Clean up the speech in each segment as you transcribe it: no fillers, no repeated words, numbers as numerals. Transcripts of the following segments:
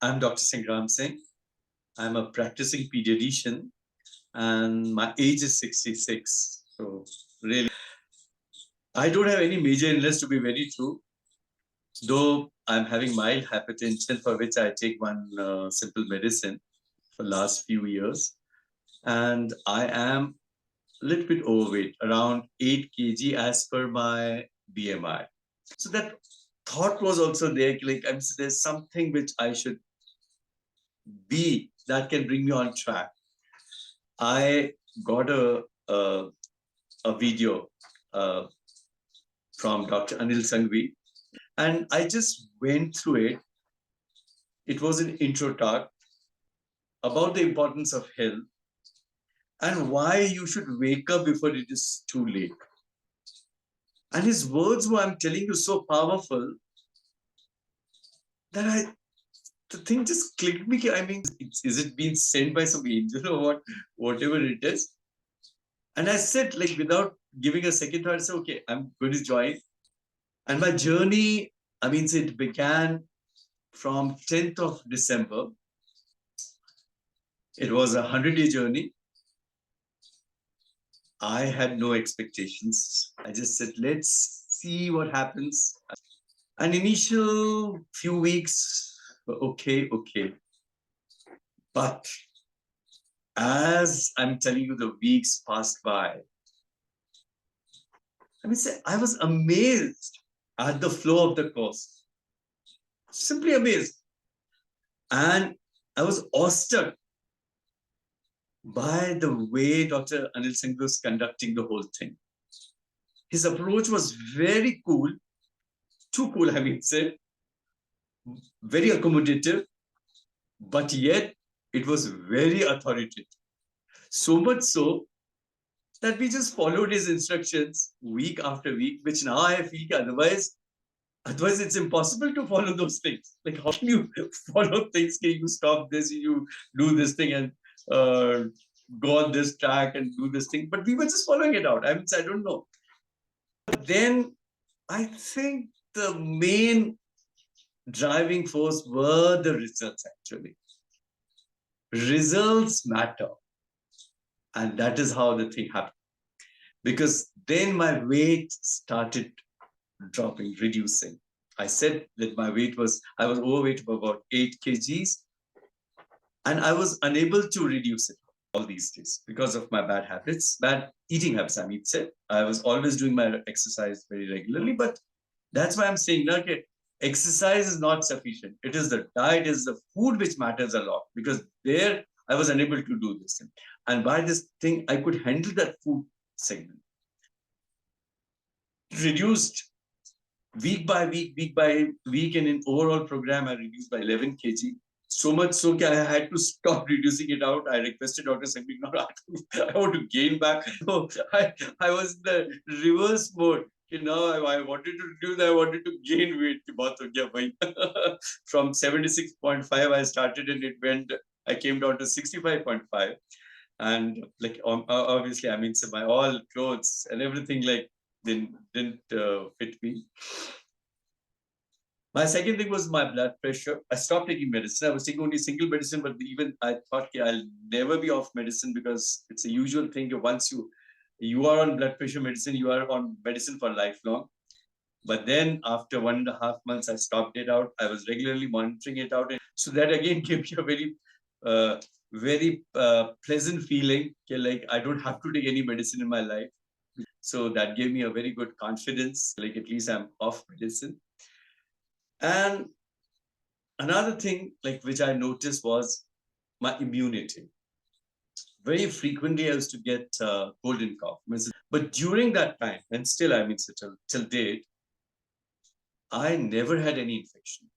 I'm Dr. Sangram Singh. I'm a practicing pediatrician and my age is 66. So really, I don't have any major illness to be very true, though I'm having mild hypertension for which I take one simple medicine for last few years. And I am a little bit overweight, around 8 kg as per my BMI. So that thought was also there, like there's something which I should be that can bring me on track. I got a video uh, from Dr. Anil Singhvi, and I just went through it. It was an intro talk about the importance of health and why you should wake up before it is too late. And his words were, I'm telling you, so powerful that the thing just clicked me. I mean, is it being sent by some angel or what? Whatever it is. And I said, like, without giving a second thought, I said, okay, I'm going to join. And my journey, I mean, it began from 10th of December. It was a 100-day journey. I had no expectations. I just said, let's see what happens. An initial few weeks, okay. But as I'm telling you, the weeks passed by. I mean, I was amazed at the flow of the course. Simply amazed. And I was awestruck by the way Dr. Anil Singhvi was conducting the whole thing. His approach was very cool, too cool, I mean, say, very accommodative, but yet it was very authoritative. So much so that we just followed his instructions week after week, which now I feel otherwise it's impossible to follow those things. Like, how can you follow things? Can you stop this? You do this thing and go on this track and do this thing. But we were just following it out. I mean, I don't know. But then I think the main driving force were the results, actually. Results matter. And that is how the thing happened. Because then my weight started dropping, reducing. I said that I was overweight of about 8 kgs, and I was unable to reduce it all these days because of my bad habits, bad eating habits. I mean, said I was always doing my exercise very regularly, but that's why I'm saying, okay, exercise is not sufficient. It is the diet, it is the food which matters a lot, because there I was unable to do this thing. And by this thing, I could handle that food segment. Reduced week by week, and in overall program, I reduced by 11 kg. So much so that I had to stop reducing it out. I requested Dr. Singhvi, no, I want to gain back. So I was in the reverse mode. You know, I wanted to reduce, I wanted to gain weight. From 76.5, I started and I came down to 65.5. And like, obviously, I mean, so my all clothes and everything like didn't fit me. My second thing was my blood pressure. I stopped taking medicine. I was taking only single medicine, but even I thought, okay, I'll never be off medicine, because it's a usual thing. Once you are on blood pressure medicine, you are on medicine for lifelong. But then after 1.5 months, I stopped it out. I was regularly monitoring it out. And so that again gave me a very pleasant feeling. Okay, like I don't have to take any medicine in my life. So that gave me a very good confidence. Like, at least I'm off medicine. And another thing, like, which I noticed was my immunity. Very frequently, I used to get cold and cough. But during that time, and still, I mean, till date, I never had any infection.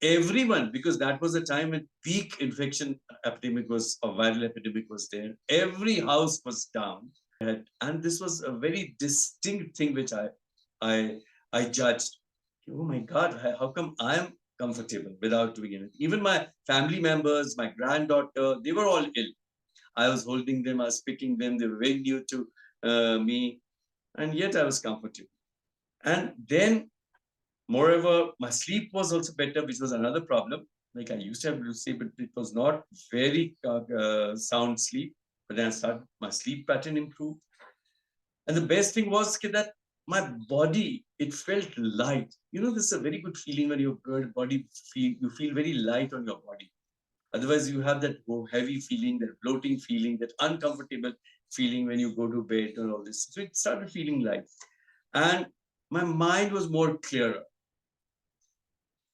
Everyone, because that was the time when peak infection epidemic was, or viral epidemic was there. Every house was down, and this was a very distinct thing which I judged. Oh my God, how come I'm comfortable without doing anything? Even my family members, my granddaughter, they were all ill. I was holding them, I was picking them, they were very new to me, and yet I was comfortable. And then, moreover, my sleep was also better, which was another problem. Like I used to have to sleep, but it was not very sound sleep. But then I started, my sleep pattern improved. And the best thing was that my body, it felt light. You know, this is a very good feeling when your body you feel very light on your body. Otherwise, you have that heavy feeling, that bloating feeling, that uncomfortable feeling when you go to bed and all this. So it started feeling light. And my mind was more clearer,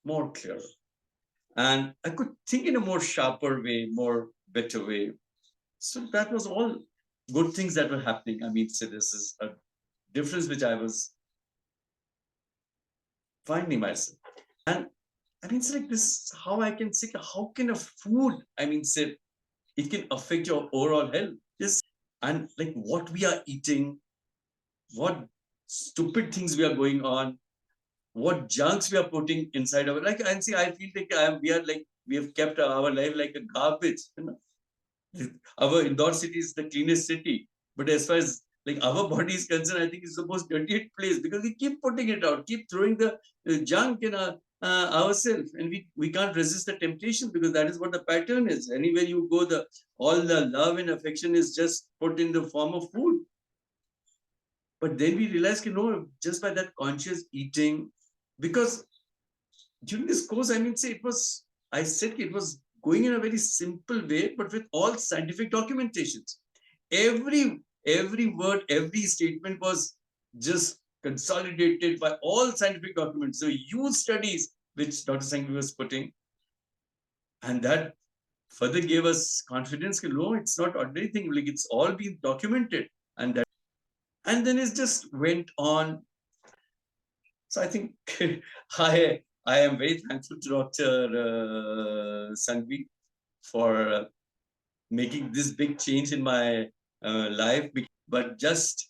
more clearer. And I could think in a more sharper way, more better way. So that was all good things that were happening. I mean, so this is a difference which I was finding myself. And I mean, it's like this, how I can say, how can a food, I mean, say, it can affect your overall health. Yes. And like what we are eating, what stupid things we are going on, what junks we are putting inside our, like, and see, I feel like we are like, we have kept our life like a garbage. You know? Our Indore city is the cleanest city. But as far as like our body is concerned, I think it's the most dirtiest place because we keep putting it out, keep throwing the junk in ourselves, and we can't resist the temptation because that is what the pattern is. Anywhere you go, the all the love and affection is just put in the form of food. But then we realized, you know, just by that conscious eating, because during this course, I mean, say it was, I said it was going in a very simple way, but with all scientific documentations. Every word, every statement was just consolidated by all scientific documents. So huge studies which Dr. Singhvi was putting, and that further gave us confidence. No, it's not ordinary thing. Like it's all been documented, and that, and then it just went on. So I think I am very thankful to Dr. Singhvi for making this big change in my life. But just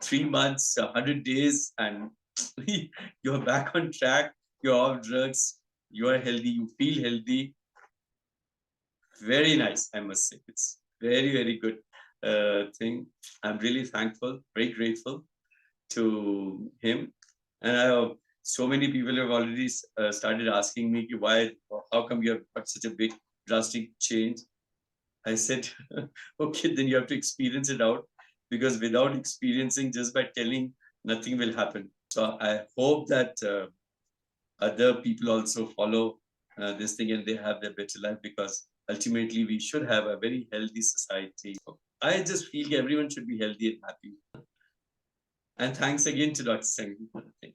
3 months, 100 days, and you're back on track. You're off drugs. You are healthy. You feel healthy. Very nice, I must say. It's very good thing. I'm really thankful, very grateful to him. And so many people have already started asking me why, how come you have got such a big drastic change. I said, okay, then you have to experience it out, because without experiencing, just by telling, nothing will happen. So I hope that other people also follow this thing and they have their better life, because ultimately we should have a very healthy society. I just feel everyone should be healthy and happy. And thanks again to Dr. Sangram for the thing.